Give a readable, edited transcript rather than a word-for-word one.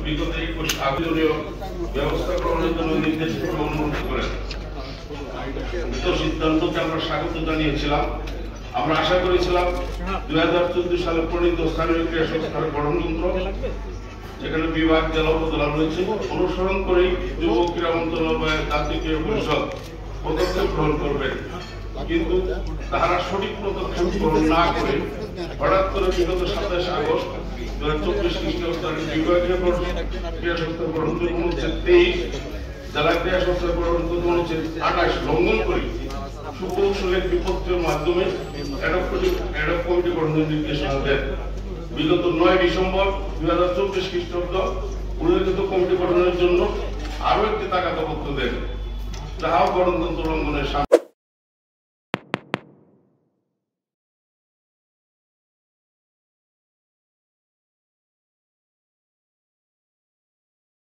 বিগত 21 আবেদনীয় ব্যবস্থা গ্রহণের জন্য নির্দেশ অনুরোধ করেন। সিদ্ধান্তকে আমরা স্বাগত জানিয়েছিলাম। আমরা আশা করেছিলাম 2014 সালে প্রণীত স্থানীয় ক্রীড়া সংস্থার গঠনতন্ত্র, যেখানে বিভাগ, জেলা, উপজেলা রয়েছে, অনুসরণ করেই যুব ক্রীড়া মন্ত্রণালয়, জাতীয় ক্রীড়া পরিষদ পদক্ষেপ গ্রহণ করবেন। কিন্তু তারা সঠিক পদক্ষেপ গ্রহণ না করে হঠাৎ করে বিগত 27 আগস্ট 2024 খ্রিস্টাব্দে বিভাগীয় ক্রীড়া সংস্থার গঠনতন্ত্র অনুচ্ছেদ 23, জেলা ক্রীড়া সংস্থার গঠনতন্ত্র অনুচ্ছেদ 28 লঙ্ঘন করে সুকৌশলের বিপত্তির মাধ্যমে অ্যাডহক কমিটি গঠনের নির্দেশনা দেন। বিগত 9 ডিসেম্বর 2024 খ্রিস্টাব্দ উল্লেখিত কমিটি গঠনের জন্য আরো একটি তাগাদাপত্র দেন, যাহাও গণতন্ত্র লঙ্ঘনের